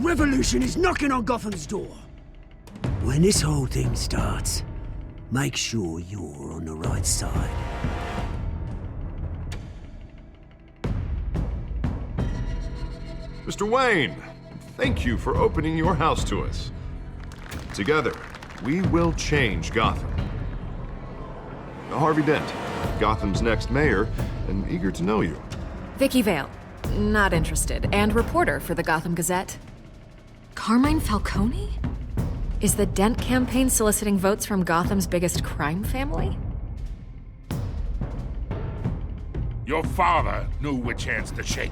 revolution is knocking on Gotham's door. When this whole thing starts, make sure you're on the right side. Mr. Wayne, thank you for opening your house to us. Together, we will change Gotham. Harvey Dent, Gotham's next mayor, and eager to know you. Vicky Vale, not interested, and reporter for the Gotham Gazette. Carmine Falcone? Is the Dent campaign soliciting votes from Gotham's biggest crime family? Your father knew which hands to shake.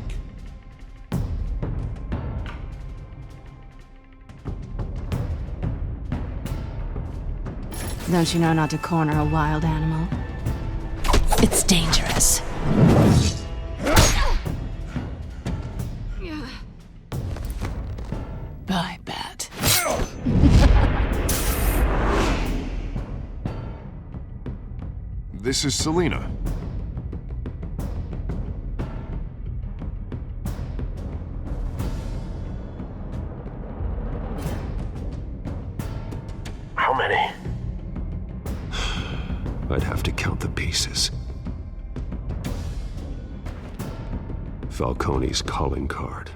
Don't you know not to corner a wild animal? It's dangerous. I bet. This is Selina. How many? I'd have to count the pieces. Falcone's calling card.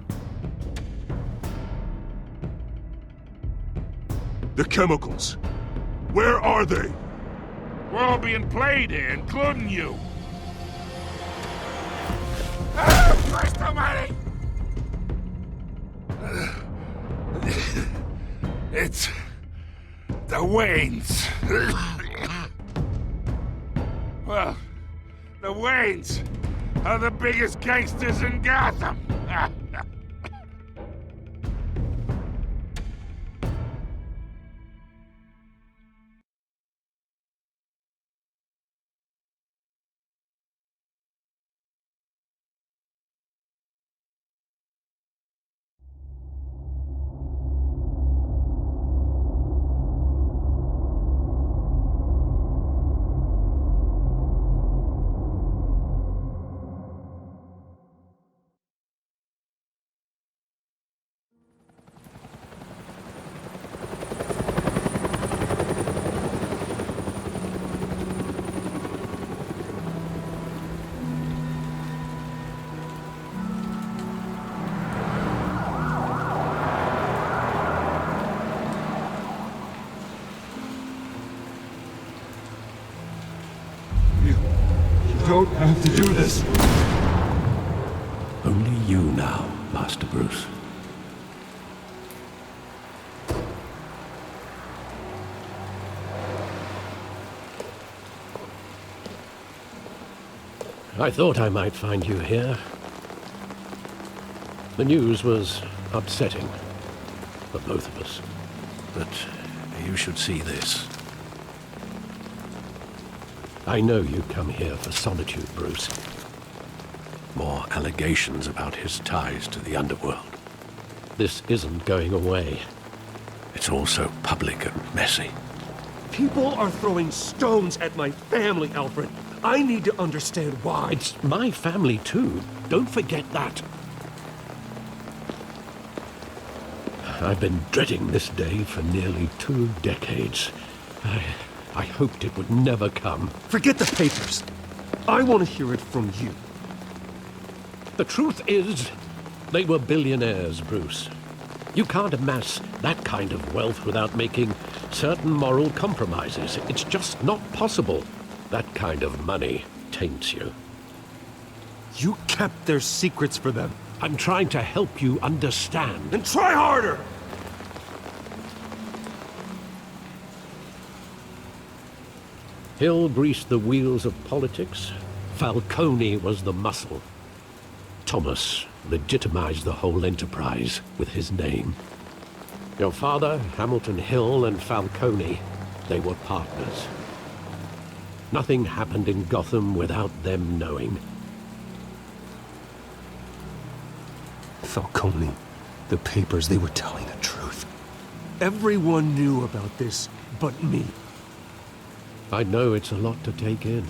The chemicals. Where are they? We're all being played here, including you. Christ almighty! It's the Waynes. Well, the Waynes are the biggest gangsters in Gotham. Don't have to do this. Only you now, Master Bruce. I thought I might find you here. The news was upsetting for both of us. But you should see this. I know you come here for solitude, Bruce. More allegations about his ties to the underworld. This isn't going away. It's also public and messy. People are throwing stones at my family, Alfred. I need to understand why. It's my family, too. Don't forget that. I've been dreading this day for nearly 2 decades. I hoped it would never come. Forget the papers. I want to hear it from you. The truth is, they were billionaires, Bruce. You can't amass that kind of wealth without making certain moral compromises. It's just not possible. That kind of money taints you. You kept their secrets for them. I'm trying to help you understand. Then try harder! Hill greased the wheels of politics. Falcone was the muscle. Thomas legitimized the whole enterprise with his name. Your father, Hamilton Hill, and Falcone, they were partners. Nothing happened in Gotham without them knowing. Falcone, the papers, they were telling the truth. Everyone knew about this but me. I know it's a lot to take in.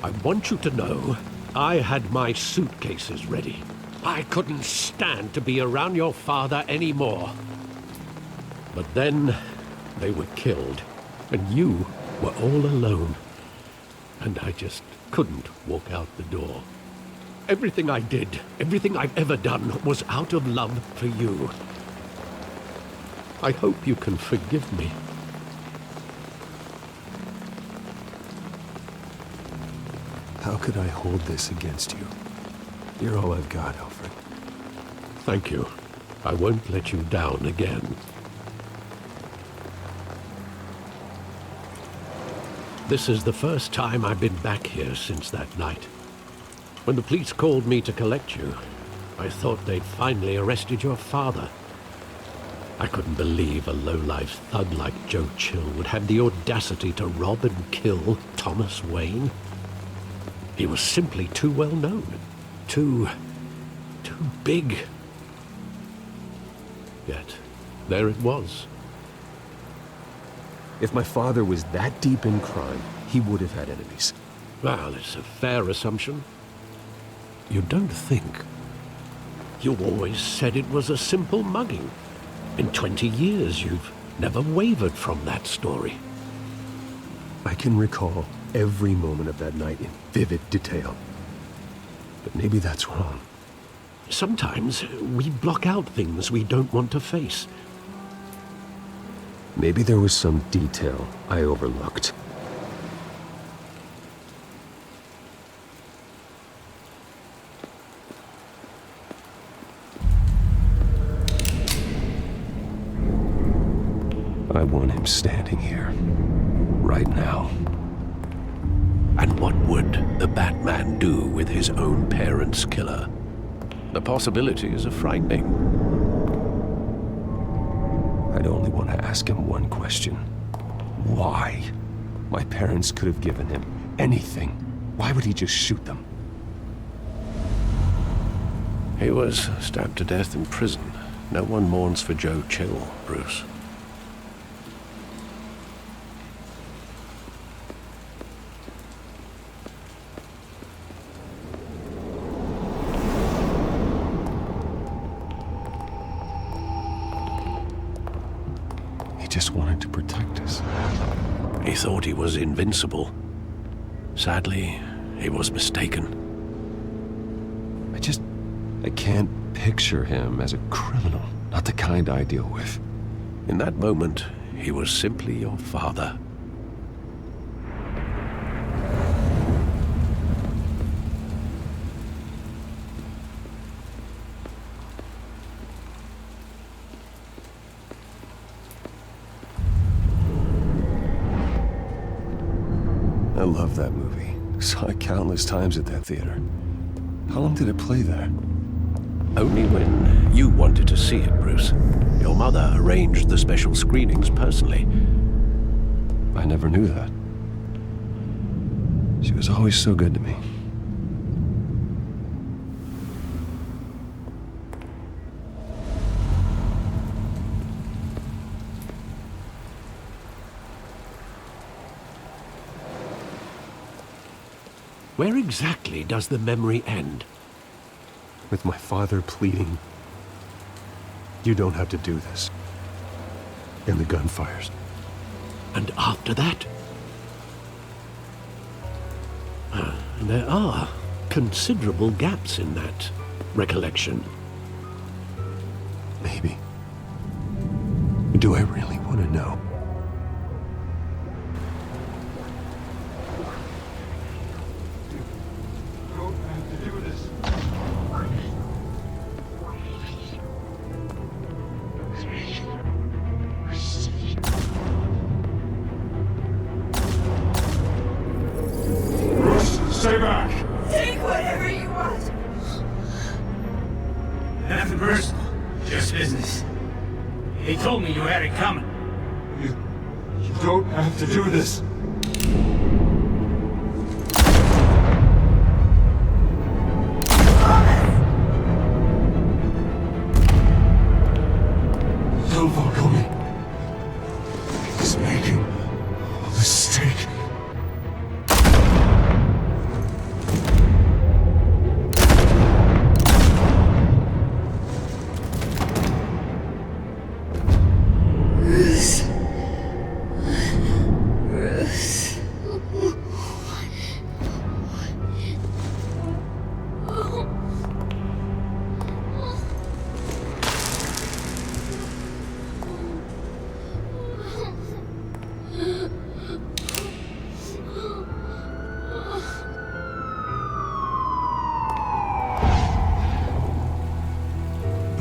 I want you to know I had my suitcases ready. I couldn't stand to be around your father anymore. But then they were killed, and you were all alone. And I just couldn't walk out the door. Everything I did, everything I've ever done, was out of love for you. I hope you can forgive me. How could I hold this against you? You're all I've got, Alfred. Thank you. I won't let you down again. This is the first time I've been back here since that night. When the police called me to collect you, I thought they'd finally arrested your father. I couldn't believe a low-life thug like Joe Chill would have the audacity to rob and kill Thomas Wayne. He was simply too well known. Too big. Yet, there it was. If my father was that deep in crime, he would have had enemies. Well, it's a fair assumption. You don't think. You always said it was a simple mugging. In 20 years, you've never wavered from that story. I can recall every moment of that night in vivid detail. But maybe that's wrong. Sometimes we block out things we don't want to face. Maybe there was some detail I overlooked. I want him standing here, right now. And what would the Batman do with his own parents' killer? The possibilities are frightening. I'd only want to ask him one question. Why? My parents could have given him anything. Why would he just shoot them? He was stabbed to death in prison. No one mourns for Joe Chill, Bruce. Just wanted to protect us. He thought he was invincible. Sadly, he was mistaken. I can't picture him as a criminal. Not the kind I deal with. In that moment, he was simply your father. I love that movie. Saw it countless times at that theater. How long did it play there? Only when you wanted to see it, Bruce. Your mother arranged the special screenings personally. I never knew that. She was always so good to me. Where exactly does the memory end? With my father pleading, "You don't have to do this." And the gun fires. And after that? There are considerable gaps in that recollection. Maybe. Do I really want to know? Stay back! Take whatever you want! Nothing personal, just business. He told me you had it coming. You don't have to do this. Don't follow me. He's making a mistake.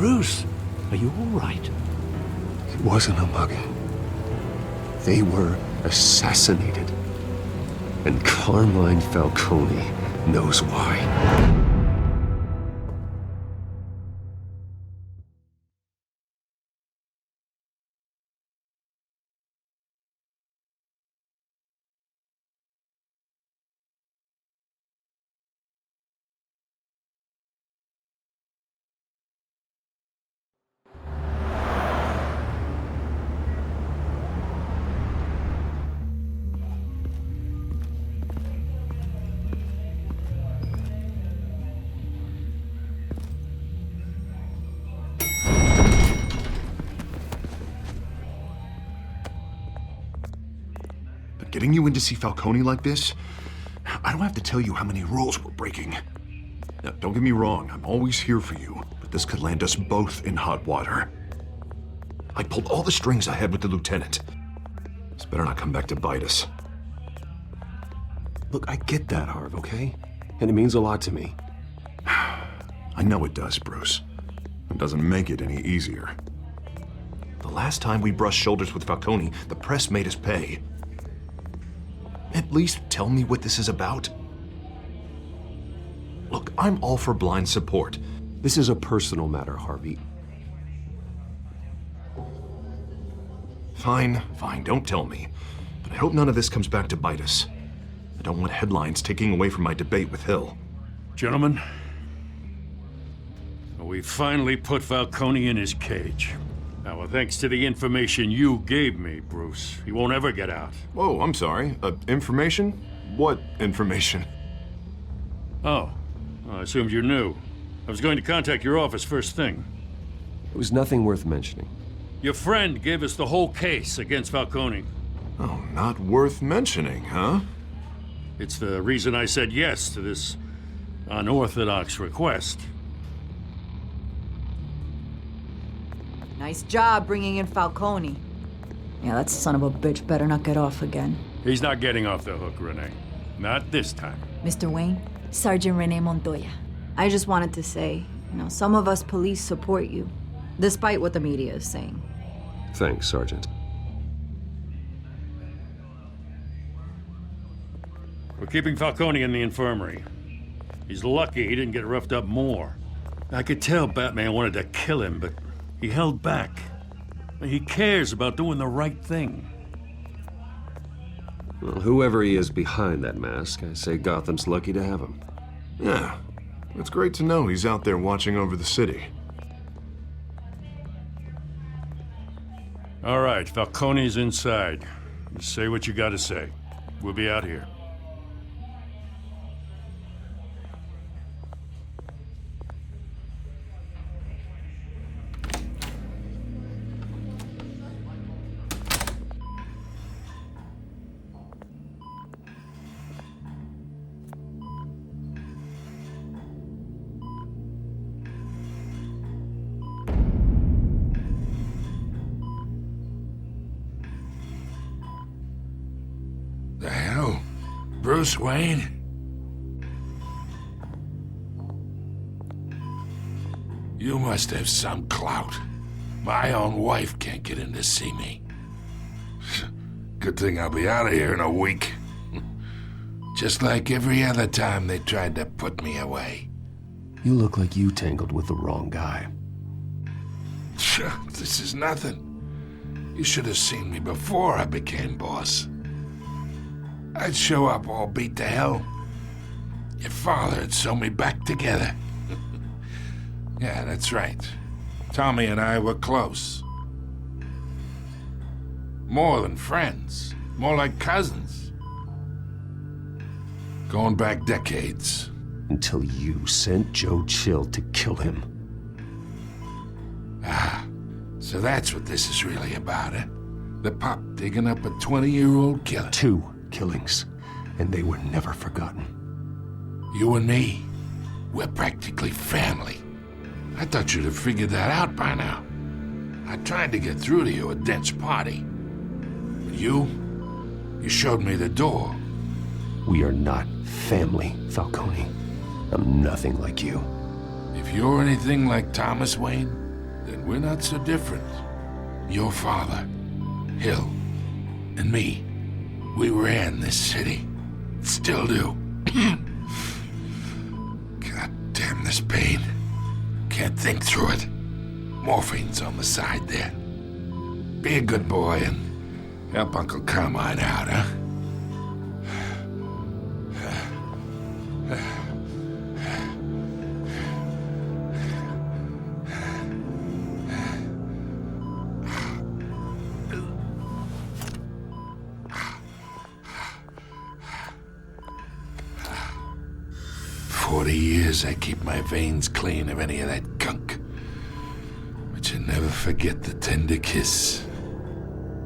Bruce, are you all right? It wasn't a mugging. They were assassinated. And Carmine Falcone knows why. Getting you in to see Falcone like this? I don't have to tell you how many rules we're breaking. Now, don't get me wrong, I'm always here for you, but this could land us both in hot water. I pulled all the strings I had with the lieutenant. This better not come back to bite us. Look, I get that, Harv, okay? And it means a lot to me. I know it does, Bruce. It doesn't make it any easier. The last time we brushed shoulders with Falcone, the press made us pay. At least tell me what this is about. Look, I'm all for blind support. This is a personal matter, Harvey. Fine, don't tell me. But I hope none of this comes back to bite us. I don't want headlines taking away from my debate with Hill. Gentlemen, we finally put Falcone in his cage. Now, thanks to the information you gave me, Bruce, he won't ever get out. Whoa, I'm sorry. Information? What information? Oh, I assumed you knew. I was going to contact your office first thing. It was nothing worth mentioning. Your friend gave us the whole case against Falcone. Oh, not worth mentioning, huh? It's the reason I said yes to this unorthodox request. Nice job bringing in Falcone. Yeah, that son of a bitch better not get off again. He's not getting off the hook, Renee. Not this time. Mr. Wayne, Sergeant Renee Montoya. I just wanted to say, some of us police support you, despite what the media is saying. Thanks, Sergeant. We're keeping Falcone in the infirmary. He's lucky he didn't get roughed up more. I could tell Batman wanted to kill him, but he held back. He cares about doing the right thing. Well, whoever he is behind that mask, I say Gotham's lucky to have him. Yeah, it's great to know he's out there watching over the city. All right, Falcone's inside. Just say what you gotta say. We'll be out here. The hell? Bruce Wayne? You must have some clout. My own wife can't get in to see me. Good thing I'll be out of here in a week. Just like every other time they tried to put me away. You look like you tangled with the wrong guy. This is nothing. You should have seen me before I became boss. I'd show up all beat to hell. Your father had sewn me back together. Yeah, that's right. Tommy and I were close. More than friends. More like cousins. Going back decades. Until you sent Joe Chill to kill him. Ah, so that's what this is really about, eh? The pup digging up a 20-year-old killer. 2 killings, and they were never forgotten. You and me, we're practically family. I thought you'd have figured that out by now. I tried to get through to you at Dent's party. But you showed me the door. We are not family, Falcone. I'm nothing like you. If you're anything like Thomas Wayne, then we're not so different. Your father, Hill, and me, we ran this city. Still do. God damn this pain. Can't think through it. Morphine's on the side there. Be a good boy and help Uncle Carmine out, huh? 40 years I keep my veins clean of any of that gunk. But you never forget the tender kiss.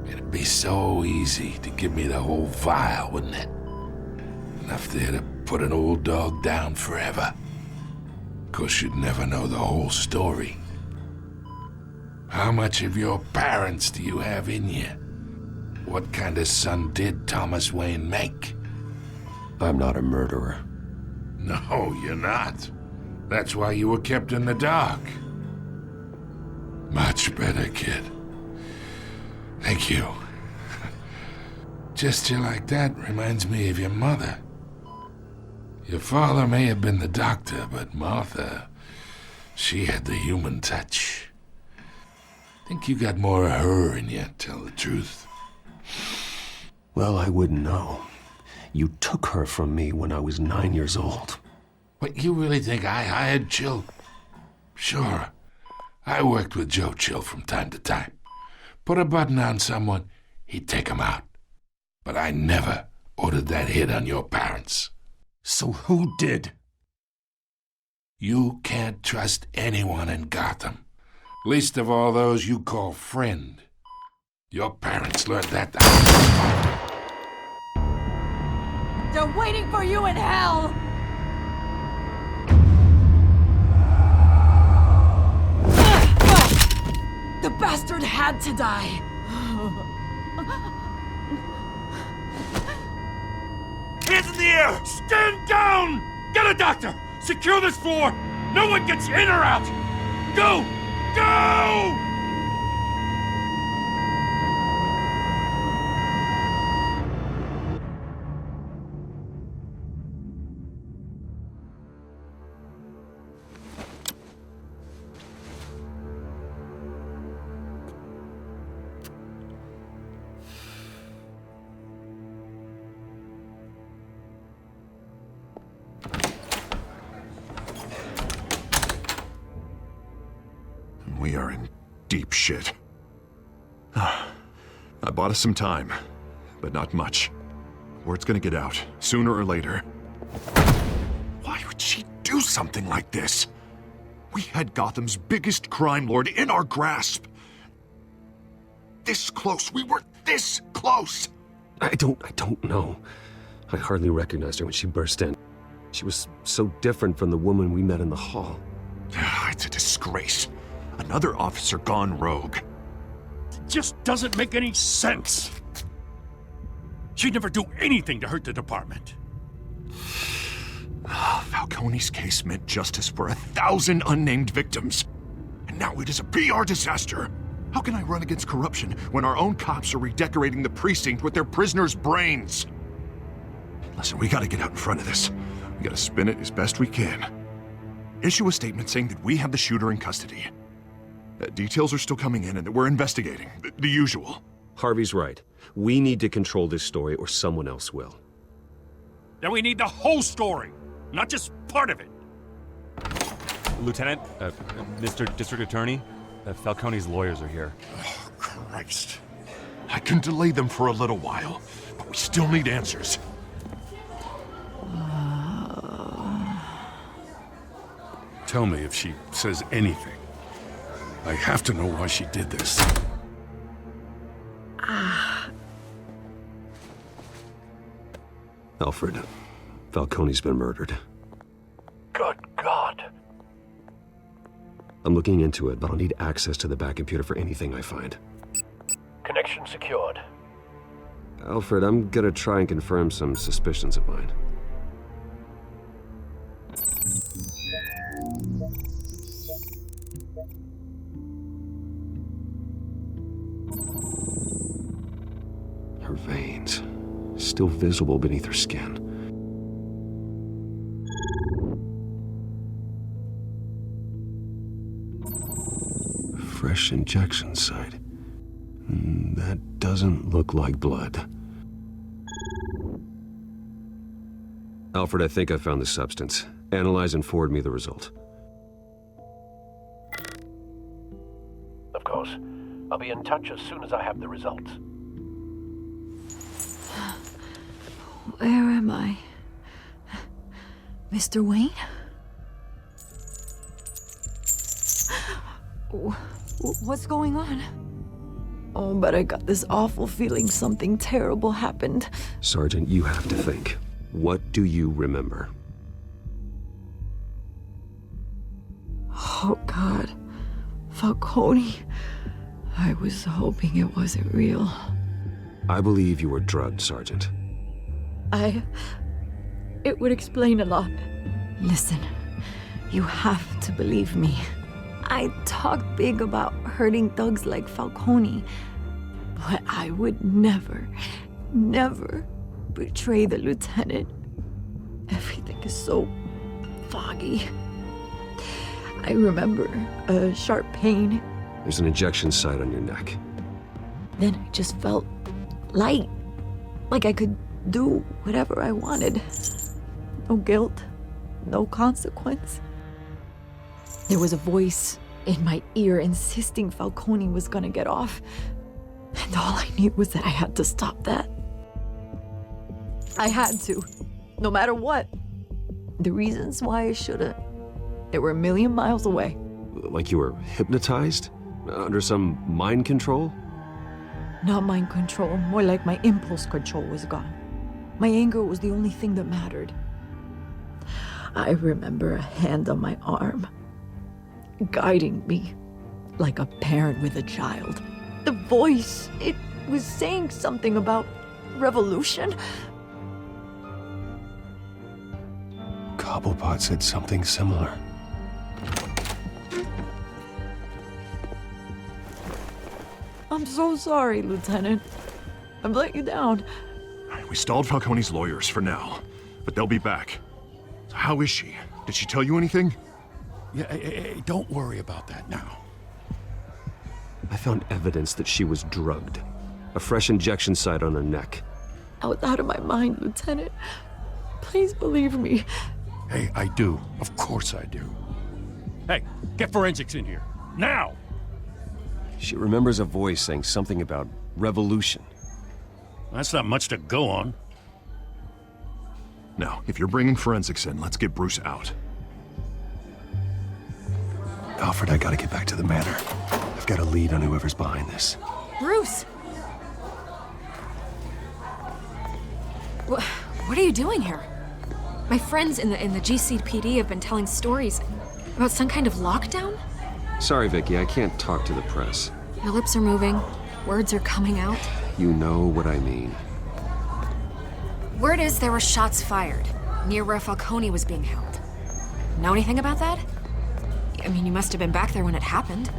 It'd be so easy to give me the whole vial, wouldn't it? Enough there to put an old dog down forever. Of course, you'd never know the whole story. How much of your parents do you have in you? What kind of son did Thomas Wayne make? I'm not a murderer. No, you're not. That's why you were kept in the dark. Much better, kid. Thank you. Gesture like that reminds me of your mother. Your father may have been the doctor, but Martha, she had the human touch. Think you got more of her in you, tell the truth. Well, I wouldn't know. You took her from me when I was 9 years old. What, you really think I hired Chill? Sure. I worked with Joe Chill from time to time. Put a button on someone, he'd take him out. But I never ordered that hit on your parents. So who did? You can't trust anyone in Gotham. Least of all those you call friend. Your parents learned that. They're waiting for you in hell! The bastard had to die. Hands in the air! Stand down! Get a doctor! Secure this floor! No one gets in or out! Go! Go! We are in deep shit. I bought us some time, but not much. Word's gonna get out, sooner or later. Why would she do something like this? We had Gotham's biggest crime lord in our grasp. This close, we were this close! I don't know. I hardly recognized her when she burst in. She was so different from the woman we met in the hall. It's a disgrace. Another officer gone rogue. It just doesn't make any sense. She'd never do anything to hurt the department. Falcone's case meant justice for 1,000 unnamed victims. And now it is a PR disaster. How can I run against corruption when our own cops are redecorating the precinct with their prisoners' brains? Listen, we gotta get out in front of this. We gotta spin it as best we can. Issue a statement saying that we have the shooter in custody. Details are still coming in and that we're investigating. The usual. Harvey's right. We need to control this story or someone else will. Then we need the whole story, not just part of it. Lieutenant, Mr. District Attorney, Falcone's lawyers are here. Oh, Christ. I can delay them for a little while, but we still need answers. Tell me if she says anything. I have to know why she did this. Alfred, Falcone's been murdered. Good God. I'm looking into it, but I'll need access to the back computer for anything I find. Connection secured. Alfred, I'm gonna try and confirm some suspicions of mine. her veins, still visible beneath her skin. Fresh injection site. That doesn't look like blood. Alfred, I think I found the substance. Analyze and forward me the result. Of course. I'll be in touch as soon as I have the results. Where am I? Mr. Wayne? What's going on? Oh, but I got this awful feeling something terrible happened. Sergeant, you have to think. What do you remember? Oh, God. Falcone. I was hoping it wasn't real. I believe you were drugged, Sergeant. It would explain a lot. Listen, you have to believe me. I talk big about hurting thugs like Falcone, but I would never betray the lieutenant. Everything is so foggy. I remember a sharp pain. There's an injection site on your neck. Then I just felt light, like I could do whatever I wanted. No guilt, no consequence. There was a voice in my ear insisting Falcone was gonna get off. And all I knew was that I had to stop that. I had to, no matter what. The reasons why I should've, they were a million miles away. Like you were hypnotized? Under some mind control? Not mind control, more like my impulse control was gone. My anger was the only thing that mattered. I remember a hand on my arm, guiding me like a parent with a child. The voice, it was saying something about revolution. Cobblepot said something similar. I'm so sorry, Lieutenant. I've let you down. We stalled Falcone's lawyers for now, but they'll be back. So how is she? Did she tell you anything? Yeah, hey, don't worry about that now. I found evidence that she was drugged. A fresh injection site on her neck. I was out of my mind, Lieutenant. Please believe me. Hey, I do. Of course I do. Hey, get forensics in here. Now! She remembers a voice saying something about revolution. That's not much to go on. Now, if you're bringing forensics in, let's get Bruce out. Alfred, I gotta get back to the manor. I've got a lead on whoever's behind this. Bruce! What are you doing here? My friends in the GCPD have been telling stories about some kind of lockdown? Sorry, Vicky, I can't talk to the press. Your lips are moving. Words are coming out. You know what I mean. Word is there were shots fired near where Falcone was being held. Know anything about that? I mean, you must have been back there when it happened.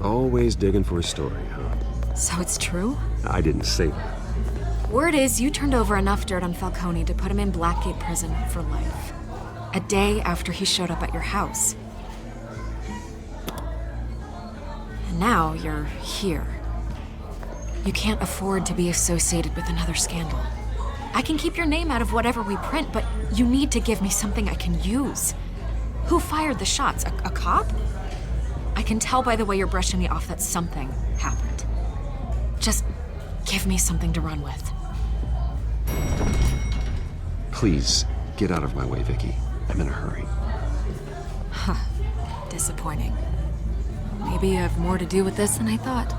Always digging for a story, huh? So it's true? I didn't say that. Word is you turned over enough dirt on Falcone to put him in Blackgate Prison for life. A day after he showed up at your house. And now you're here. You can't afford to be associated with another scandal. I can keep your name out of whatever we print, but you need to give me something I can use. Who fired the shots? A cop? I can tell by the way you're brushing me off that something happened. Just give me something to run with. Please, get out of my way, Vicky. I'm in a hurry. Huh. Disappointing. Maybe you have more to do with this than I thought.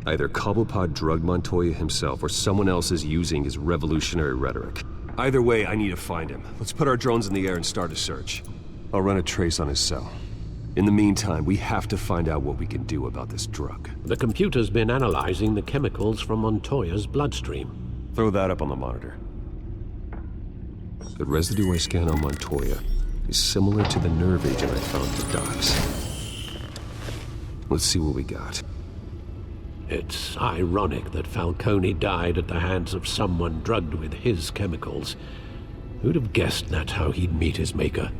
Either Cobblepot drugged Montoya himself, or someone else is using his revolutionary rhetoric. Either way, I need to find him. Let's put our drones in the air and start a search. I'll run a trace on his cell. In the meantime, we have to find out what we can do about this drug. The computer's been analyzing the chemicals from Montoya's bloodstream. Throw that up on the monitor. The residue I scanned on Montoya is similar to the nerve agent I found at the docks. Let's see what we got. It's ironic that Falcone died at the hands of someone drugged with his chemicals. Who'd have guessed that's how he'd meet his maker?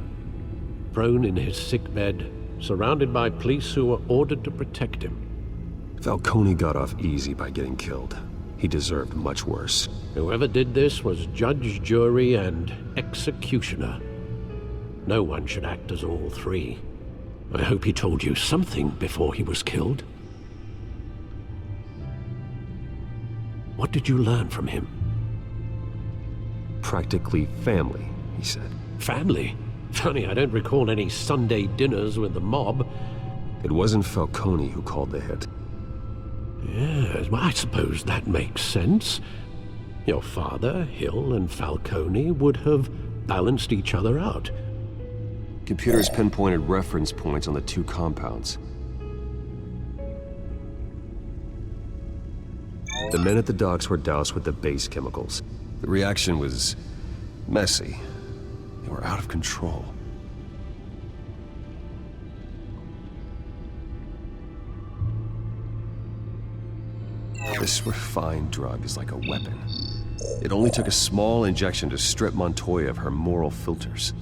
Prone in his sickbed, surrounded by police who were ordered to protect him. Falcone got off easy by getting killed. He deserved much worse. Whoever did this was judge, jury, and executioner. No one should act as all three. I hope he told you something before he was killed. What did you learn from him? Practically family, he said. Family? Funny, I don't recall any Sunday dinners with the mob. It wasn't Falcone who called the hit. Yes, well, I suppose that makes sense. Your father, Hill, and Falcone would have balanced each other out. Computers pinpointed reference points on the two compounds. The men at the docks were doused with the base chemicals. The reaction was messy. They were out of control. This refined drug is like a weapon. It only took a small injection to strip Montoya of her moral filters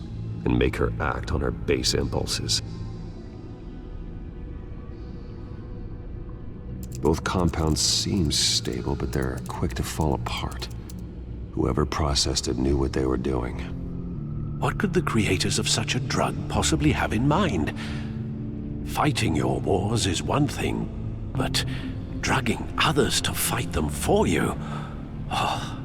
and make her act on her base impulses. Both compounds seem stable, but they're quick to fall apart. Whoever processed it knew what they were doing. What could the creators of such a drug possibly have in mind? Fighting your wars is one thing, but drugging others to fight them for you? Oh.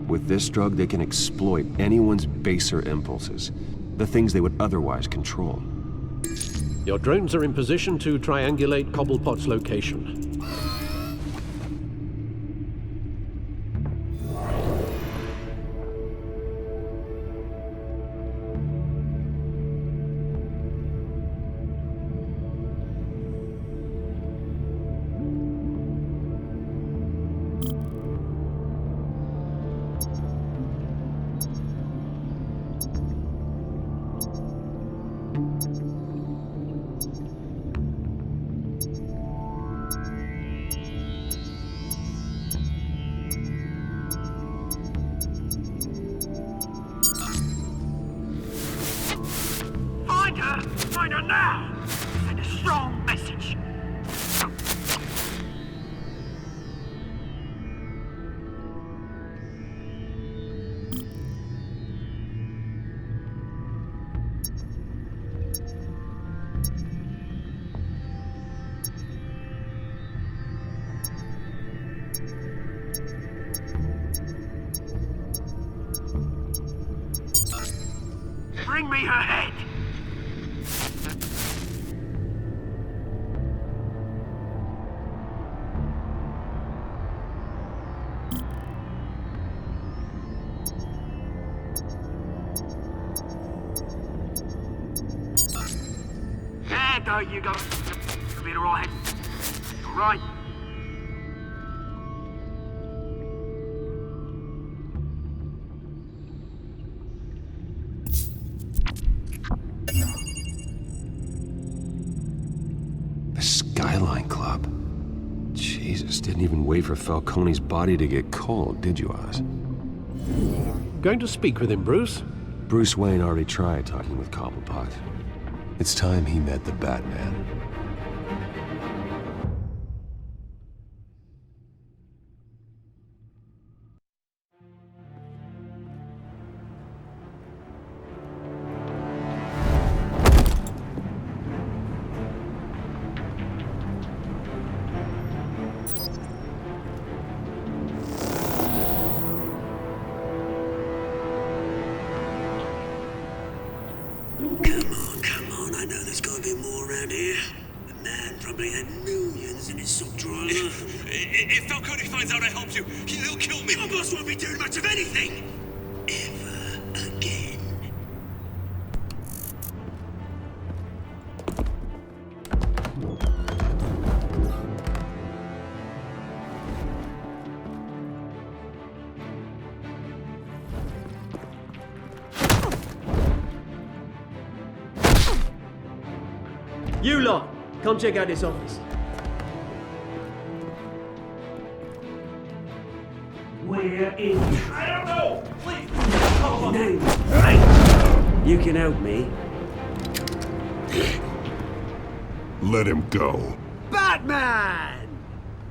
With this drug, they can exploit anyone's baser impulses, the things they would otherwise control. Your drones are in position to triangulate Cobblepot's location. Find her now! Send a strong message. Bring me her head! There you go. You'll be alright. Alright. The Skyline Club. Jesus, didn't even wait for Falcone's body to get cold, did you, Oz? Going to speak with him, Bruce? Bruce Wayne already tried talking with Cobblepot. It's time he met the Batman. Come on, I know there's gotta be more around here. The man probably had millions isn't it, some driver? If Falcone finds out I helped you, he'll kill me. Your boss won't be doing much of anything! Ever again. You lot, come check out this office. Where is... I don't know! Please! No. Right. You can help me. Let him go. Batman!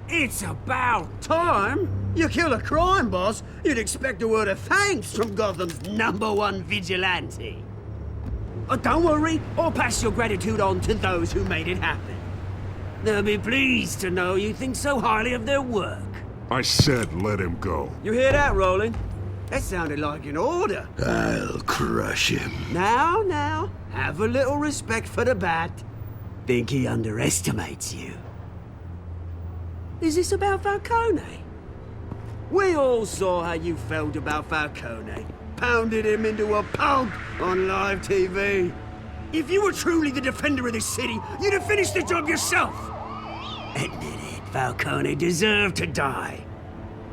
It's about time! You kill a crime boss, you'd expect a word of thanks from Gotham's #1 vigilante. Don't worry, I'll pass your gratitude on to those who made it happen. They'll be pleased to know you think so highly of their work. I said let him go. You hear that, Roland? That sounded like an order. I'll crush him. Now, have a little respect for the Bat. Think he underestimates you. Is this about Falcone? We all saw how you felt about Falcone. Pounded him into a pulp on live TV. If you were truly the defender of this city, you'd have finished the job yourself. Admit it, Falcone deserved to die.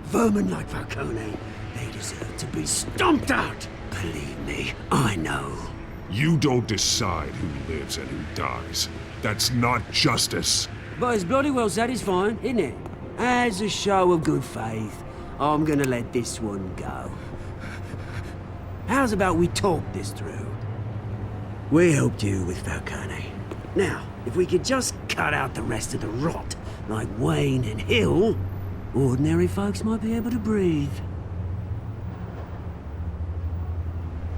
Vermin like Falcone, they deserve to be stomped out. Believe me, I know. You don't decide who lives and who dies. That's not justice. But it's bloody well satisfying, isn't it? As a show of good faith, I'm gonna let this one go. How's about we talk this through? We helped you with Falcone. Now, if we could just cut out the rest of the rot, like Wayne and Hill, ordinary folks might be able to breathe.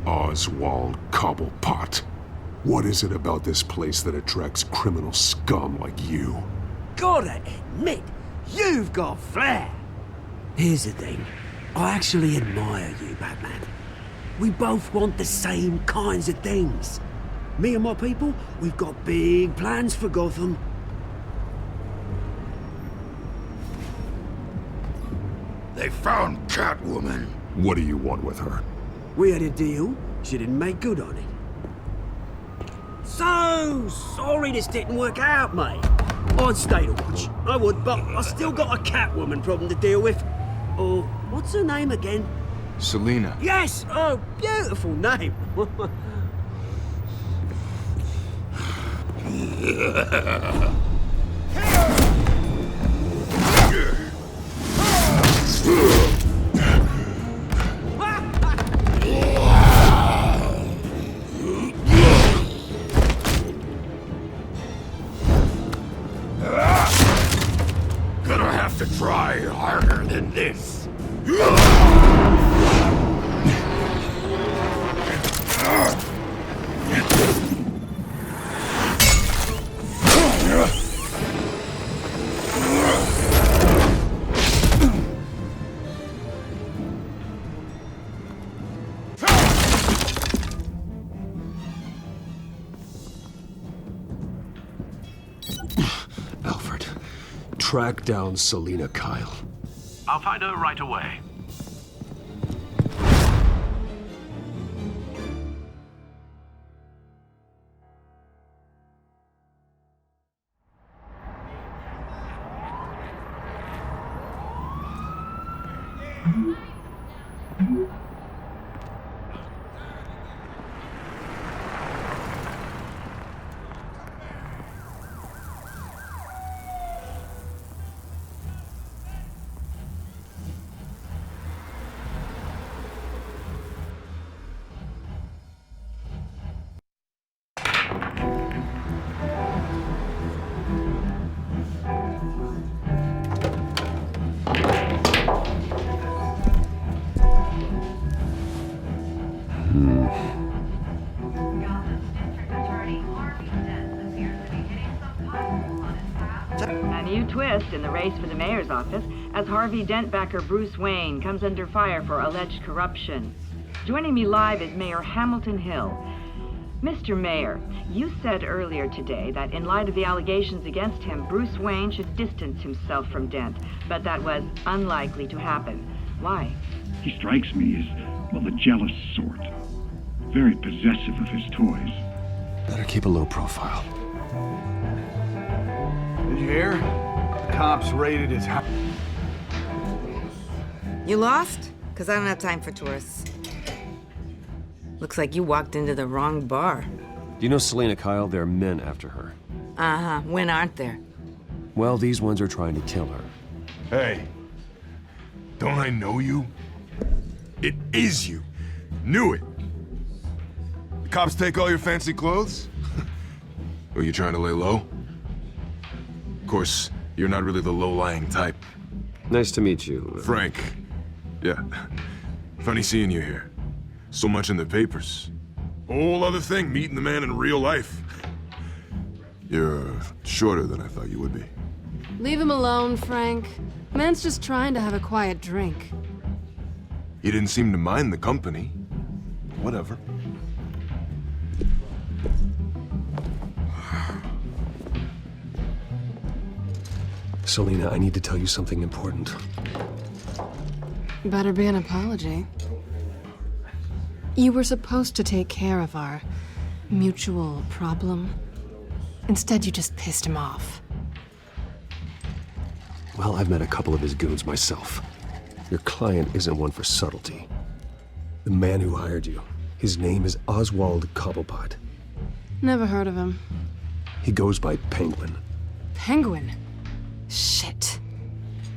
Oswald Cobblepot. What is it about this place that attracts criminal scum like you? Gotta admit, you've got flair. Here's the thing. I actually admire you, Batman. We both want the same kinds of things. Me and my people, we've got big plans for Gotham. They found Catwoman. What do you want with her? We had a deal. She didn't make good on it. So sorry this didn't work out, mate. I'd stay to watch. I would, but I still got a Catwoman problem to deal with. Oh, what's her name again? Selina. Yes! Oh, beautiful name. Gonna have to try harder than this. Alfred, track down Selina Kyle. I'll find her right away. A new twist in the race for the mayor's office as Harvey Dent backer Bruce Wayne comes under fire for alleged corruption. Joining me live is Mayor Hamilton Hill. Mr. Mayor, you said earlier today that in light of the allegations against him, Bruce Wayne should distance himself from Dent, but that was unlikely to happen. Why? He strikes me as, well, the jealous sort. Very possessive of his toys. Better keep a low profile. Did you hear? The cops raided his house. You lost? Because I don't have time for tourists. Looks like you walked into the wrong bar. Do you know Selina Kyle? There are men after her. Uh-huh. When aren't there? Well, these ones are trying to kill her. Hey, don't I know you? It is you. Knew it. The cops take all your fancy clothes? Are you trying to lay low? Of course, you're not really the low-lying type. Nice to meet you. Frank. Yeah. Funny seeing you here. So much in the papers. Whole other thing, meeting the man in real life. You're shorter than I thought you would be. Leave him alone, Frank. Man's just trying to have a quiet drink. He didn't seem to mind the company. Whatever. Selina, I need to tell you something important. Better be an apology. You were supposed to take care of our mutual problem. Instead, you just pissed him off. Well, I've met a couple of his goons myself. Your client isn't one for subtlety. The man who hired you, his name is Oswald Cobblepot. Never heard of him. He goes by Penguin. Penguin? Shit.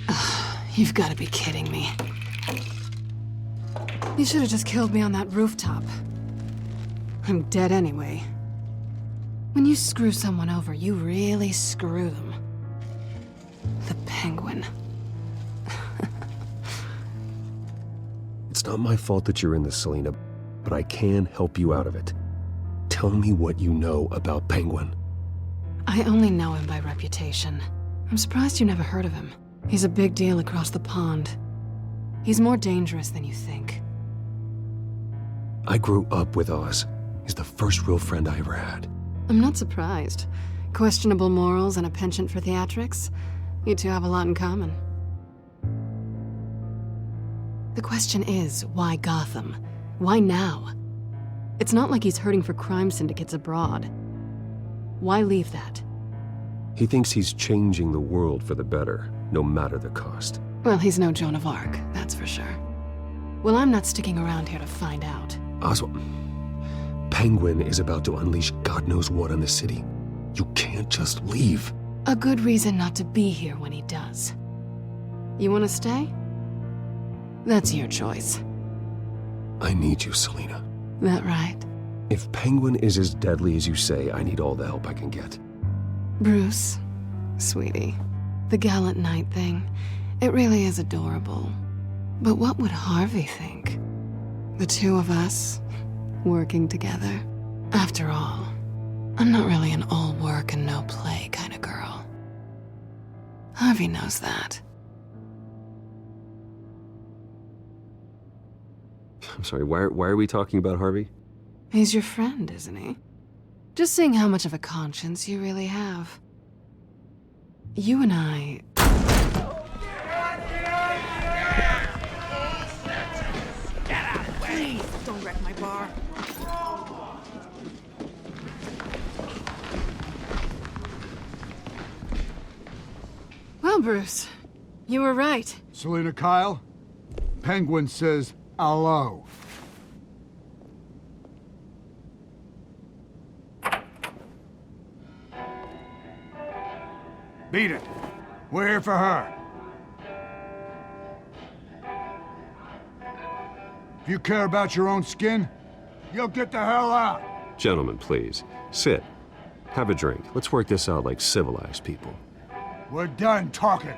Ugh, you've got to be kidding me. You should have just killed me on that rooftop. I'm dead anyway. When you screw someone over, you really screw them. The Penguin. It's not my fault that you're in this, Selina, but I can help you out of it. Tell me what you know about Penguin. I only know him by reputation. I'm surprised you never heard of him. He's a big deal across the pond. He's more dangerous than you think. I grew up with Oz. He's the first real friend I ever had. I'm not surprised. Questionable morals and a penchant for theatrics. You two have a lot in common. The question is, why Gotham? Why now? It's not like he's hurting for crime syndicates abroad. Why leave that? He thinks he's changing the world for the better, no matter the cost. Well, he's no Joan of Arc, that's for sure. Well, I'm not sticking around here to find out. Oswald, Penguin is about to unleash God knows what on the city. You can't just leave. A good reason not to be here when he does. You want to stay? That's your choice. I need you, Selina. That right? If Penguin is as deadly as you say, I need all the help I can get. Bruce, sweetie, the gallant knight thing, it really is adorable. But what would Harvey think? The two of us, working together. After all, I'm not really an all work and no play kind of girl. Harvey knows that. I'm sorry, why are we talking about Harvey? He's your friend, isn't he? Just seeing how much of a conscience you really have. You and I... Get out of the way! Please, don't wreck my bar. Well, Bruce, you were right. Selina Kyle, Penguin says hello. Beat it. We're here for her. If you care about your own skin, you'll get the hell out. Gentlemen, please. Sit. Have a drink. Let's work this out like civilized people. We're done talking.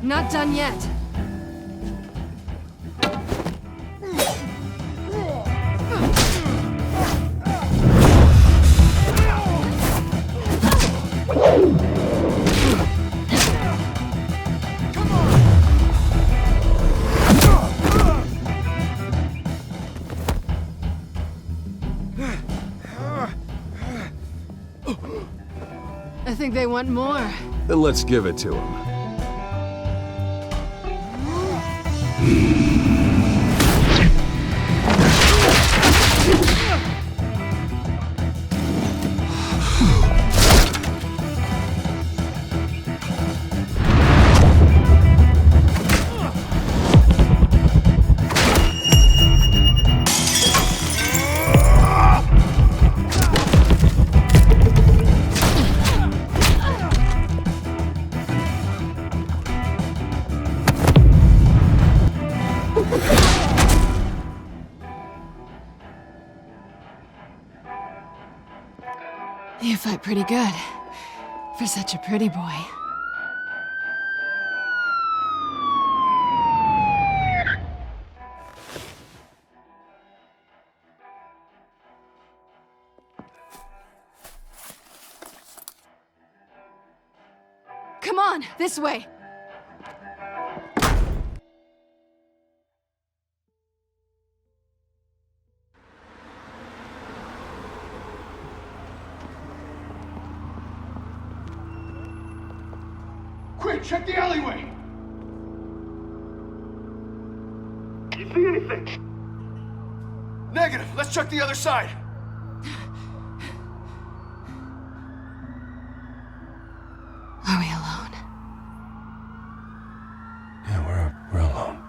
Not done yet. I think they want more. Then let's give it to him. You fight pretty good. For such a pretty boy. Come on, this way. Quick, check the alleyway! You see anything? Negative. Let's check the other side. Are we alone? Yeah, we're alone.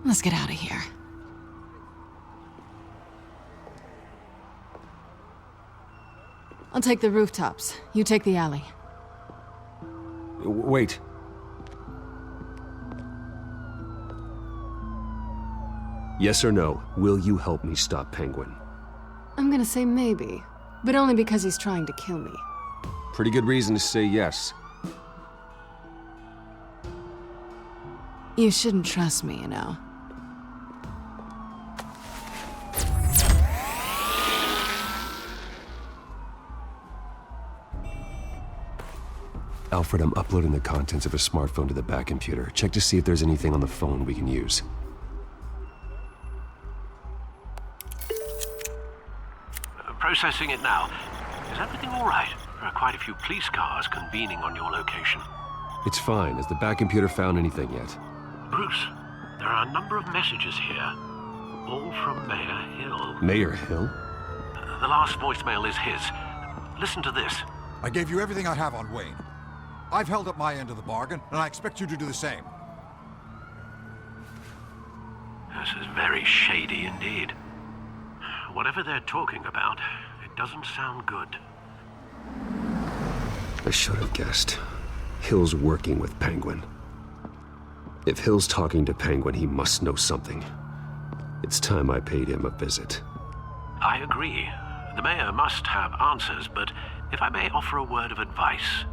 Let's get out of here. I'll take the rooftops. You take the alley. Wait. Yes or no, will you help me stop Penguin? I'm gonna say maybe, but only because he's trying to kill me. Pretty good reason to say yes. You shouldn't trust me, you know. Alfred, I'm uploading the contents of a smartphone to the back computer. Check to see if there's anything on the phone we can use. Processing it now. Is everything all right? There are quite a few police cars convening on your location. It's fine. Has the back computer found anything yet? Bruce, there are a number of messages here, all from Mayor Hill. Mayor Hill? The last voicemail is his. Listen to this. I gave you everything I have on Wayne. I've held up my end of the bargain, and I expect you to do the same. This is very shady indeed. Whatever they're talking about, it doesn't sound good. I should have guessed. Hill's working with Penguin. If Hill's talking to Penguin, he must know something. It's time I paid him a visit. I agree. The mayor must have answers, but if I may offer a word of advice.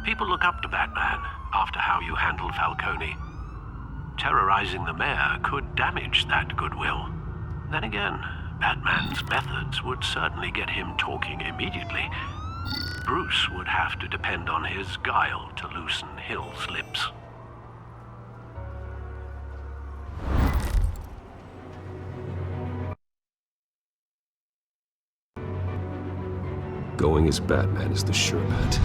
People look up to Batman after how you handled Falcone. Terrorizing the mayor could damage that goodwill. Then again, Batman's methods would certainly get him talking immediately. Bruce would have to depend on his guile to loosen Hill's lips. Going as Batman is the sure bet.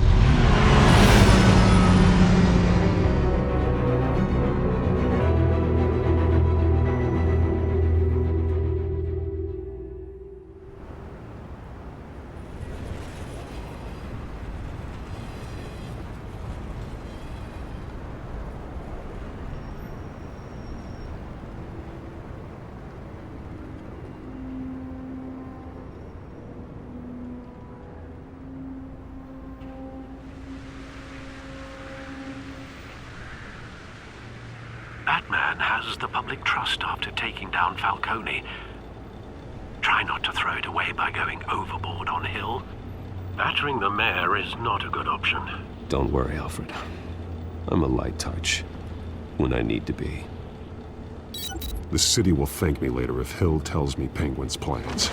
Batman has the public trust after taking down Falcone. Try not to throw it away by going overboard on Hill. Battering the mayor is not a good option. Don't worry, Alfred. I'm a light touch when I need to be. The city will thank me later if Hill tells me Penguin's plans.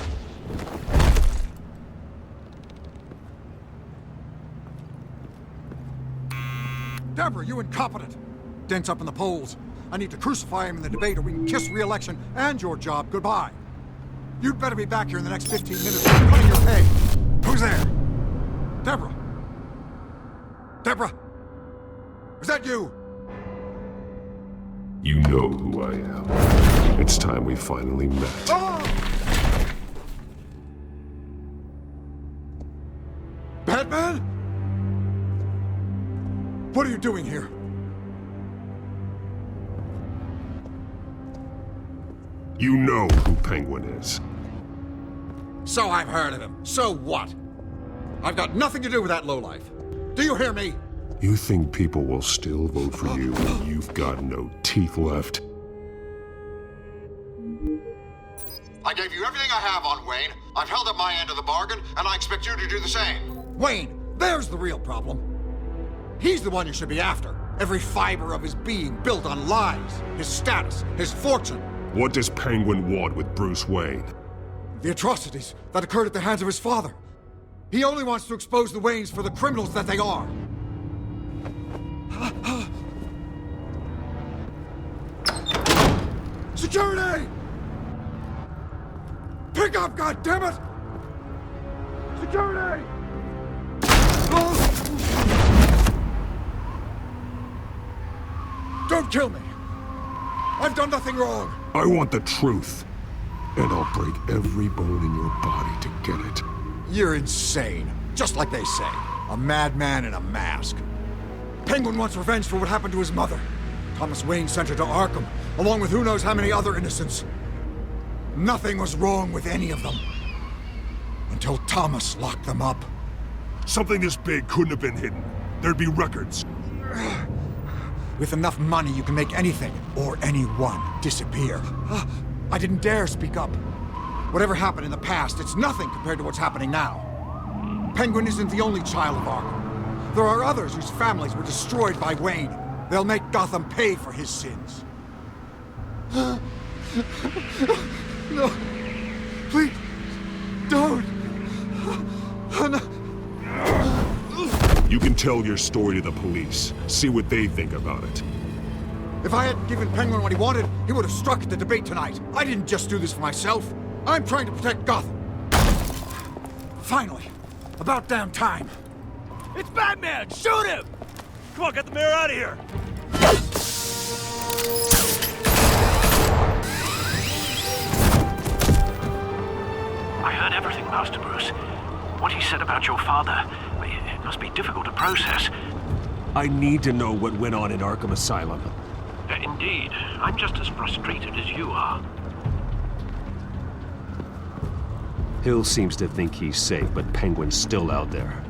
Deborah, you incompetent! Dent's up in the polls. I need to crucify him in the debate or we can kiss re-election and your job goodbye. You'd better be back here in the next 15 minutes or I'm cutting your pay. Who's there? Deborah? Deborah? Is that you? You know who I am. It's time we finally met. Ah! Batman? What are you doing here? You know who Penguin is. So I've heard of him. So what? I've got nothing to do with that lowlife. Do you hear me? You think people will still vote for you when you've got no teeth left? I gave you everything I have on Wayne. I've held up my end of the bargain, and I expect you to do the same. Wayne, there's the real problem. He's the one you should be after. Every fiber of his being built on lies, his status, his fortune. What does Penguin want with Bruce Wayne? The atrocities that occurred at the hands of his father. He only wants to expose the Waynes for the criminals that they are. Security! Pick up, goddammit! Security! Don't kill me! I've done nothing wrong! I want the truth. And I'll break every bone in your body to get it. You're insane. Just like they say. A madman in a mask. Penguin wants revenge for what happened to his mother. Thomas Wayne sent her to Arkham, along with who knows how many other innocents. Nothing was wrong with any of them. Until Thomas locked them up. Something this big couldn't have been hidden. There'd be records. With enough money, you can make anything, or anyone, disappear. I didn't dare speak up. Whatever happened in the past, it's nothing compared to what's happening now. Penguin isn't the only child of Arkham. There are others whose families were destroyed by Wayne. They'll make Gotham pay for his sins. No. Please. Don't. You can tell your story to the police. See what they think about it. If I hadn't given Penguin what he wanted, he would have struck at the debate tonight. I didn't just do this for myself. I'm trying to protect Gotham. Finally. About damn time. It's Batman! Shoot him! Come on, get the mayor out of here! I heard everything, Master Bruce. What he said about your father, it must be difficult to process. I need to know what went on in Arkham Asylum. Indeed. I'm just as frustrated as you are. Hill seems to think he's safe, but Penguin's still out there.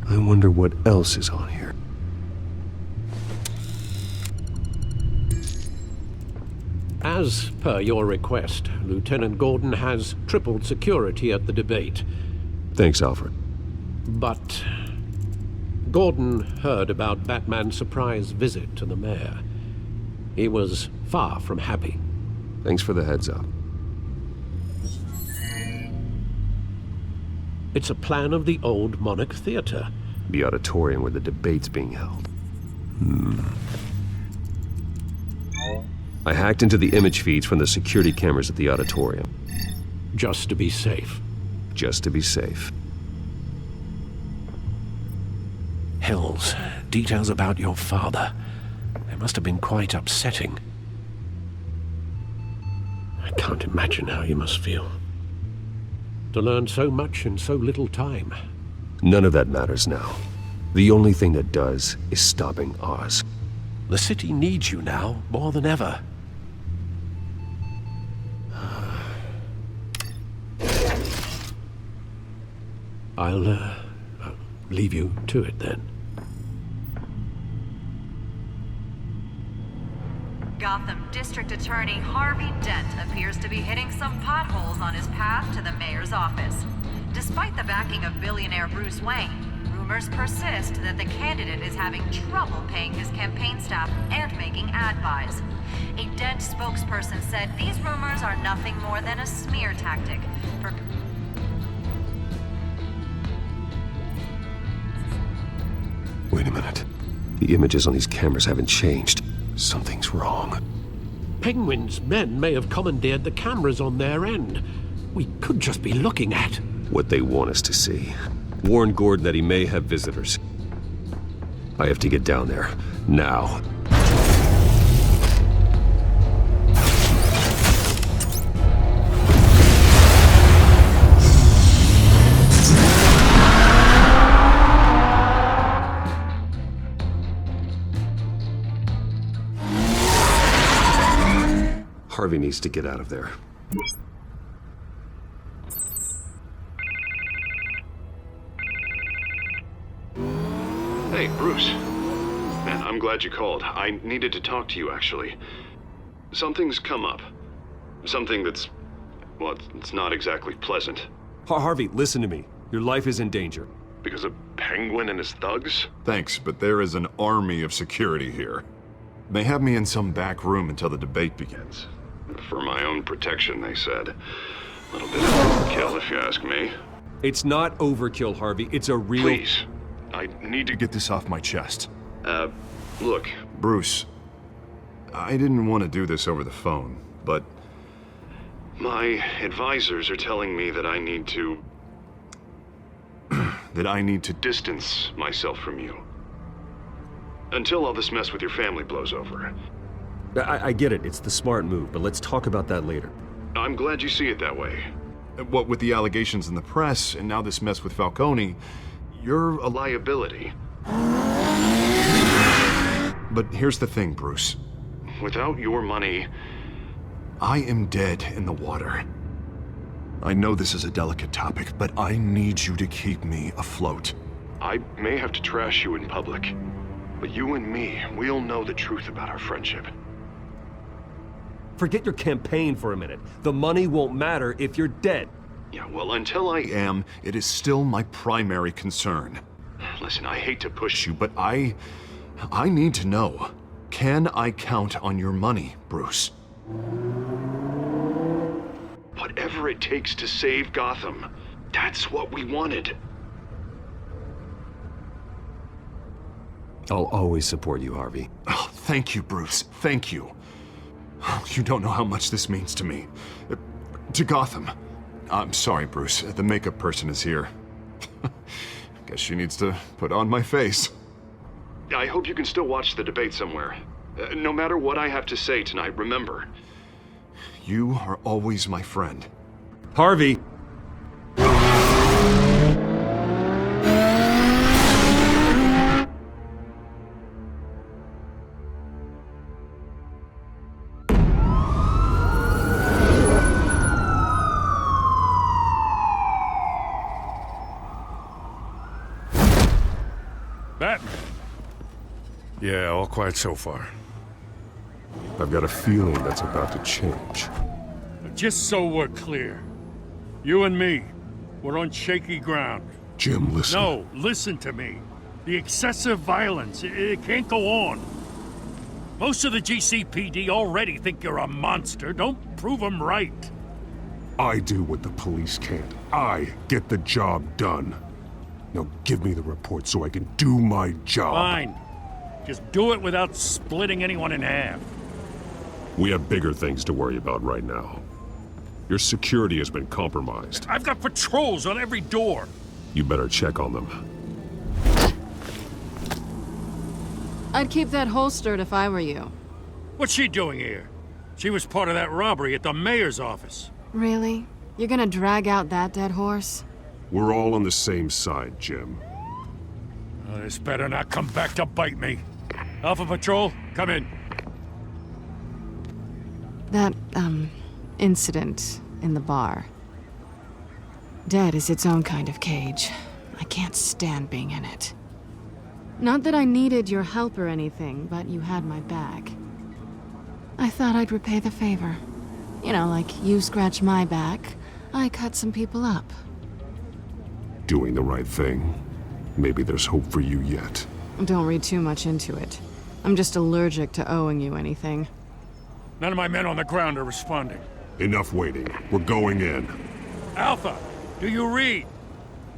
I wonder what else is on here. As per your request, Lieutenant Gordon has tripled security at the debate. Thanks, Alfred. But Gordon heard about Batman's surprise visit to the mayor. He was far from happy. Thanks for the heads up. It's a plan of the old Monarch Theater. The auditorium where the debate's being held. I hacked into the image feeds from the security cameras at the auditorium. Just to be safe. Just to be safe. Hills, details about your father. They must have been quite upsetting. I can't imagine how you must feel. To learn so much in so little time. None of that matters now. The only thing that does is stopping Oz. The city needs you now more than ever. I'll leave you to it then. Gotham District Attorney Harvey Dent appears to be hitting some potholes on his path to the mayor's office. Despite the backing of billionaire Bruce Wayne, rumors persist that the candidate is having trouble paying his campaign staff and making ad buys. A Dent spokesperson said these rumors are nothing more than a smear tactic for... Wait a minute. The images on these cameras haven't changed. Something's wrong. Penguin's men may have commandeered the cameras on their end. We could just be looking at what they want us to see. Warn Gordon that he may have visitors. I have to get down there. Now. Harvey needs to get out of there. Hey, Bruce. Man, I'm glad you called. I needed to talk to you, actually. Something's come up. Something that's... well, it's not exactly pleasant. Harvey, listen to me. Your life is in danger. Because of Penguin and his thugs? Thanks, but there is an army of security here. They have me in some back room until the debate begins. For my own protection, they said. A little bit of overkill, if you ask me. It's not overkill, Harvey. It's a real... Please. I need to get this off my chest. Look, Bruce. I didn't want to do this over the phone, but... my advisors are telling me that I need to... that I need to distance myself from you. Until all this mess with your family blows over. I get it. It's the smart move, but let's talk about that later. I'm glad you see it that way. What with the allegations in the press, and now this mess with Falcone, you're a liability. But here's the thing, Bruce. Without your money, I am dead in the water. I know this is a delicate topic, but I need you to keep me afloat. I may have to trash you in public, but you and me, we'll know the truth about our friendship. Forget your campaign for a minute. The money won't matter if you're dead. Yeah, well, until I am, it is still my primary concern. Listen, I hate to push you, but I need to know. Can I count on your money, Bruce? Whatever it takes to save Gotham, that's what we wanted. I'll always support you, Harvey. Oh, thank you, Bruce. Thank you. You don't know how much this means to me. To Gotham. I'm sorry, Bruce. The makeup person is here. Guess she needs to put on my face. I hope you can still watch the debate somewhere. No matter what I have to say tonight, remember, you are always my friend. Harvey! Batman. Yeah, all quiet so far. I've got a feeling that's about to change. Just so we're clear, you and me, we're on shaky ground. Jim, listen. No, listen to me. The excessive violence, it can't go on. Most of the GCPD already think you're a monster. Don't prove them right. I do what the police can't. I get the job done. Now give me the report so I can do my job. Fine. Just do it without splitting anyone in half. We have bigger things to worry about right now. Your security has been compromised. I've got patrols on every door. You better check on them. I'd keep that holstered if I were you. What's she doing here? She was part of that robbery at the mayor's office. Really? You're gonna drag out that dead horse? We're all on the same side, Jim. This better not come back to bite me. Alpha Patrol, come in. That, incident in the bar. Dead is its own kind of cage. I can't stand being in it. Not that I needed your help or anything, but you had my back. I thought I'd repay the favor. You know, like you scratch my back, I cut some people up. Doing the right thing. Maybe there's hope for you yet. Don't read too much into it. I'm just allergic to owing you anything. None of my men on the ground are responding. Enough waiting. We're going in. Alpha, do you read?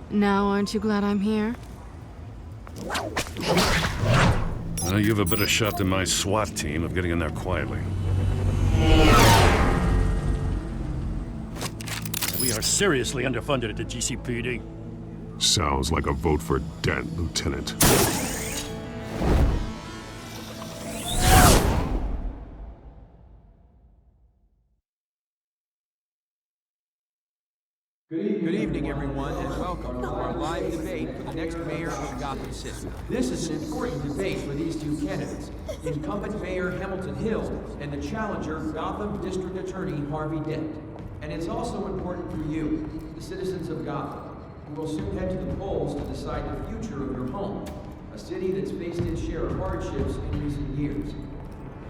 Now, aren't you glad I'm here? Well, you have a better shot than my SWAT team of getting in there quietly. We are seriously underfunded at the GCPD. Sounds like a vote for Dent, Lieutenant. Good evening, everyone, and welcome to our live debate for the next mayor of Gotham City. This is an important debate for these two candidates, incumbent Mayor Hamilton Hill and the challenger, Gotham District Attorney Harvey Dent. And it's also important for you, the citizens of Gotham, who will soon head to the polls to decide the future of your home, a city that's faced its share of hardships in recent years.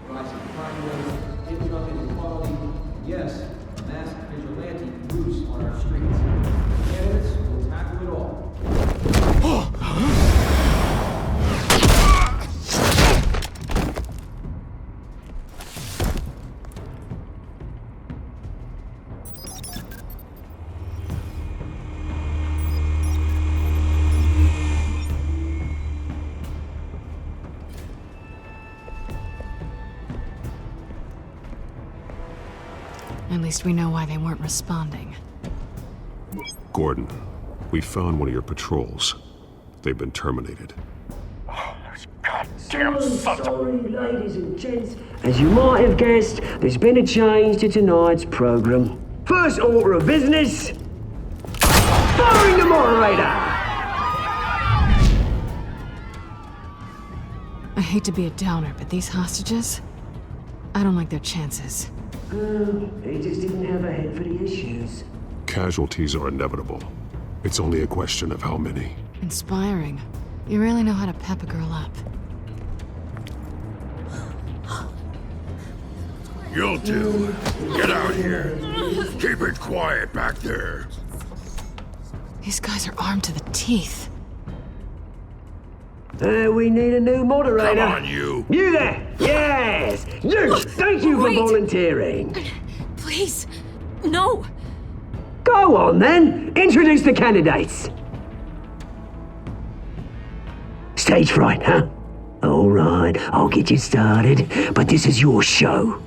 Rising crime rates, income inequality, yes, a masked vigilante loose on our streets. Candidates will tackle it all. At least we know why they weren't responding. Gordon, we found one of your patrols. They've been terminated. Damn sons of... Sorry, ladies and gents. As you might have guessed, there's been a change to tonight's program. First order of business, firing the moderator! I hate to be a downer, but these hostages, I don't like their chances. He just didn't have a head for the issues. Casualties are inevitable. It's only a question of how many. Inspiring. You really know how to pep a girl up. You'll do. Get out here. Keep it quiet back there. These guys are armed to the teeth. We need a new moderator. Come on, you. You there! Yes! You! Thank you for volunteering. Please, no. Go on, then. Introduce the candidates. Stage fright, huh? All right, I'll get you started, but this is your show.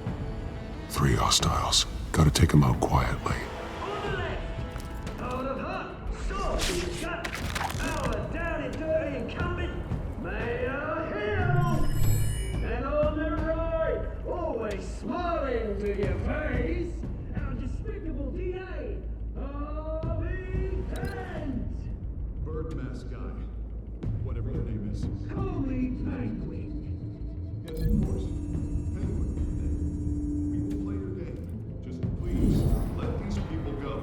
3 hostiles. Gotta take them out quietly. Smiling to your face, our despicable DA, Harvey Dent! Bird mask guy. Whatever your name is. Call me Penguin. Yes, of course. Penguin. We will play your game. Just please, let these people go.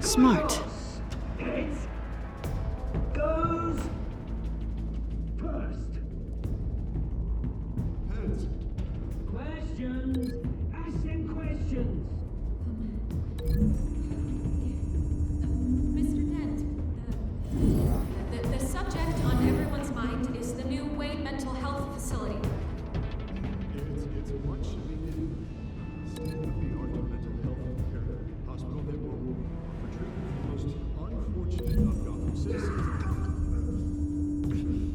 Smart. It goes first. Questions? Ask them questions. Mr. Dent, the subject on everyone's mind is the new Wayne Mental Health Facility. It's a much needed state-of-the-art mental health care hospital that will offer treatment for the most unfortunate of Gotham citizens.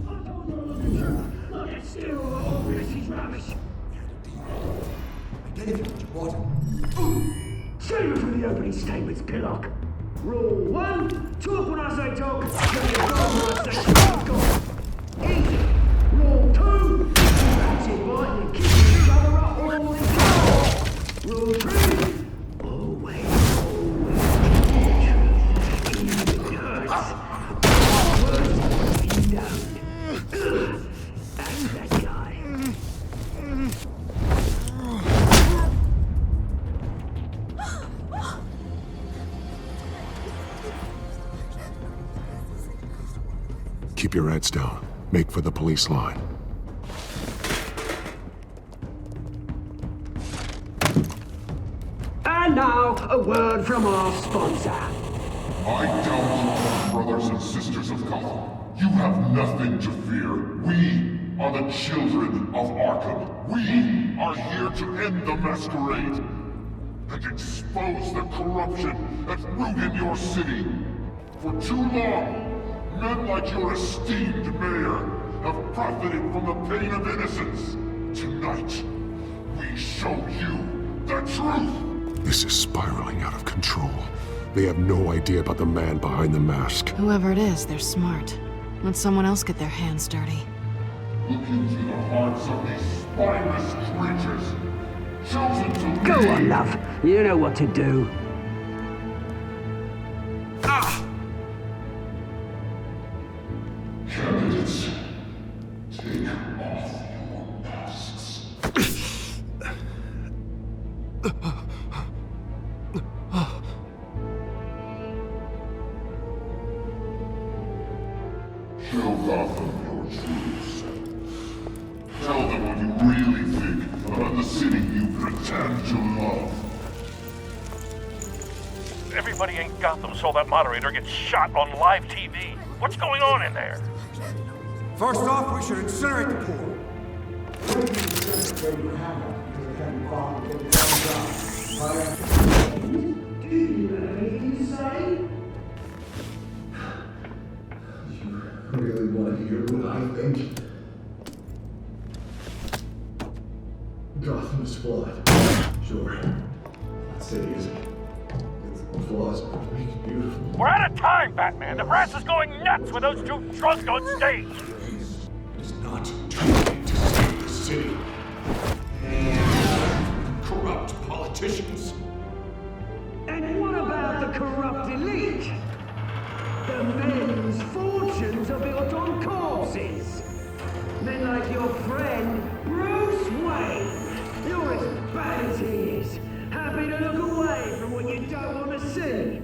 I told you I was the truth. Look, it's still all this is rubbish. Identify what you bought him. Save it for the opening statements, Pillock. Rule 1, talk when I say talk, then you go when I say talk. Easy. Rule 2, that's it, right? don't. That's that guy. Keep your heads down. Make for the police line. And now, a word from our sponsor. I doubt, brothers and sisters of Gotham. You have nothing to fear. We are the children of Arkham. We are here to end the masquerade and expose the corruption that rooted your city. For too long, men like your esteemed mayor have profited from the pain of innocence. Tonight, we show you the truth. This is spiraling out of control. They have no idea about the man behind the mask. Whoever it is, they're smart. Let someone else get their hands dirty. Look into the hearts of these spineless creatures, chosen to Go lead. on, love. You know what to do. Candidates, take off your masks. Show Gotham your truths. Tell them what you really think about the city you pretend to love. Everybody in Gotham saw that moderator get shot on live TV. What's going on in there? First off, we should incinerate the pool. Really want to hear what I think? Gotham is flawed. Sure. That city isn't. Its flaws make it beautiful. We're out of time, Batman. The brass is going nuts with those two drunks on stage. It's not too late to save the city. Corrupt politicians. And what about the corrupt elite? The men's fortunes are built on corpses. Men like your friend, Bruce Wayne. You're as bad as he is. Happy to look away from what you don't want to see.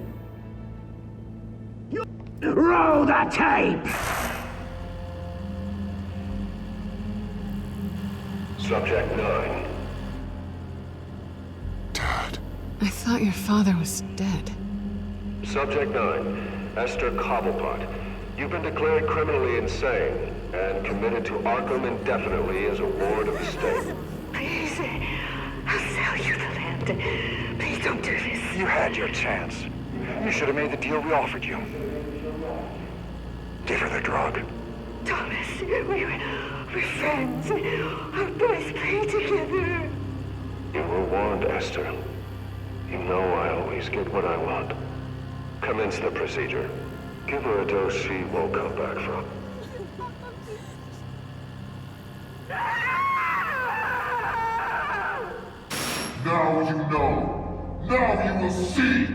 Roll the tape! Subject 9. I thought your father was dead. Subject 9. Esther Cobblepot. You've been declared criminally insane and committed to Arkham indefinitely as a ward of the state. Please, I'll sell you the land. Please don't do this. You had your chance. You should have made the deal we offered you. Give her the drug. Thomas, we're friends. Our boys play together. You were warned, Esther. You know I always get what I want. Commence the procedure. Give her a dose she won't come back from. Now you know. Now you will see.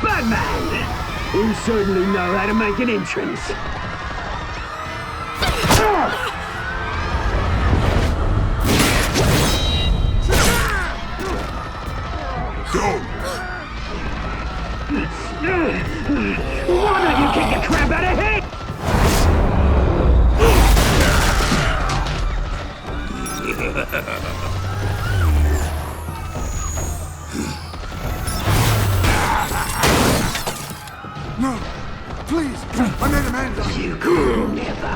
Batman! You certainly know how to make an entrance. Why don't you kick the crap out of him? No, please, I made amends. You could never.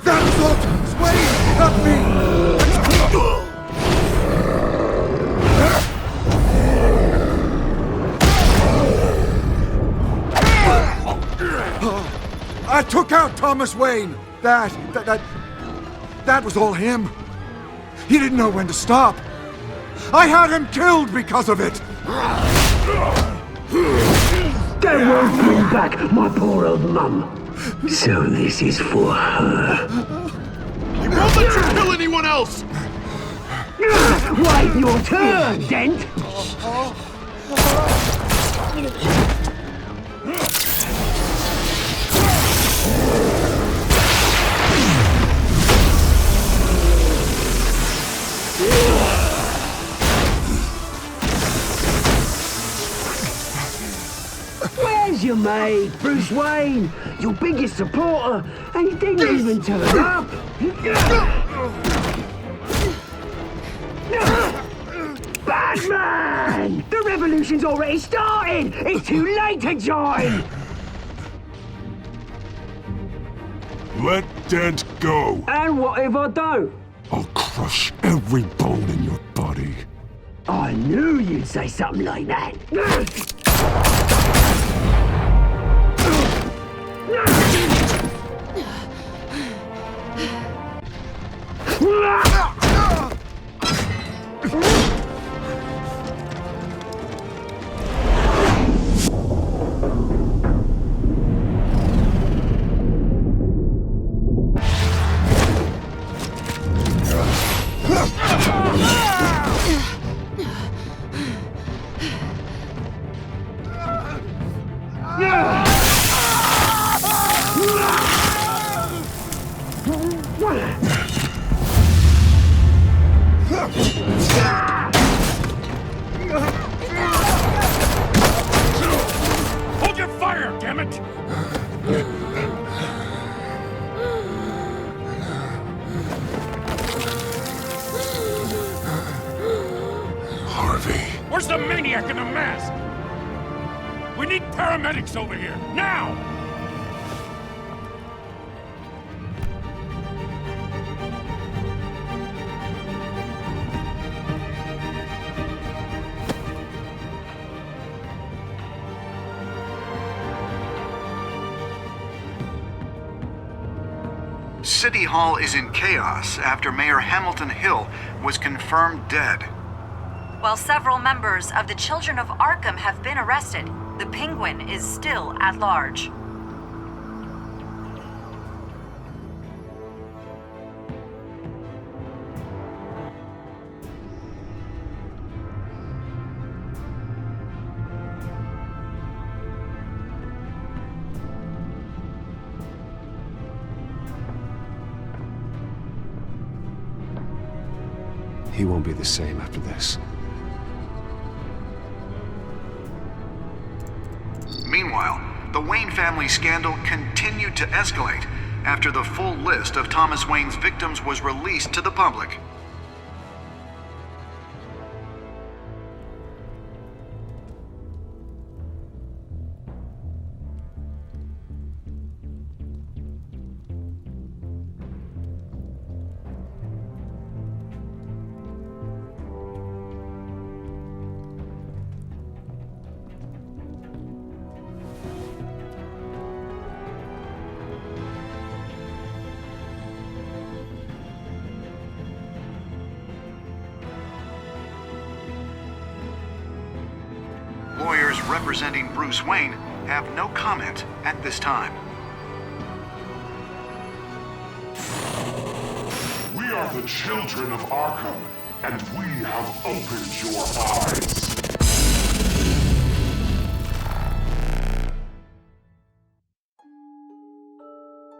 That was all Thomas Wayne, not me. I took out Thomas Wayne. That was all him. He didn't know when to stop. I had him killed because of it! That won't bring back my poor old mum. So this is for her. He won't let you kill anyone else! Wait your turn, Dent! Where's your mate, Bruce Wayne? Your biggest supporter, and he didn't even turn up! Batman! The revolution's already started! It's too late to join! Let Dent go. And what if I don't? I'll crush every bone in your body. I knew you'd say something like that. Hold your fire, damn it! Harvey. Where's the maniac in the mask? We need paramedics over here, now! City Hall is in chaos after Mayor Hamilton Hill was confirmed dead. While several members of the Children of Arkham have been arrested, the Penguin is still at large. He won't be the same after this. Meanwhile, the Wayne family scandal continued to escalate after the full list of Thomas Wayne's victims was released to the public. Lawyers representing Bruce Wayne have no comment at this time. We are the children of Arkham, and we have opened your eyes.